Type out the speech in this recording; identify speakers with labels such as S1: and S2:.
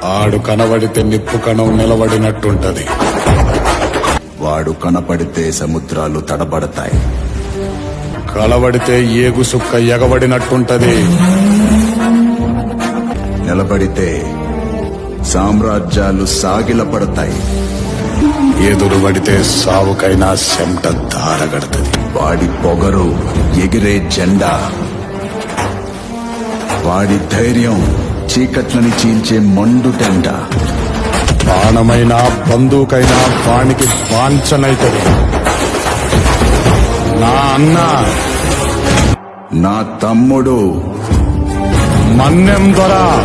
S1: ఆడు కనబడితే నిప్పు కణం నిలబడినట్టుంటది.
S2: వాడు కనపడితే సముద్రాలు తడబడతాయి.
S1: కలబడితే ఏగు సుక్క ఎగబడినట్టుంటది.
S2: నిలబడితే సామ్రాజ్యాలు సాగిలపడతాయి.
S1: ఎదురుబడితే సావుకైనా చెమట ధారగడుతుంది.
S2: వాడి పొగరు ఎగిరే జెండా. వాడి ధైర్యం చీకట్లని చీల్చే మండుటెండ.
S1: బాణమైనా బందూకైనా వానికి వాంఛనైతది. నా అన్న,
S2: నా తమ్ముడు
S1: మన్నెం దొర.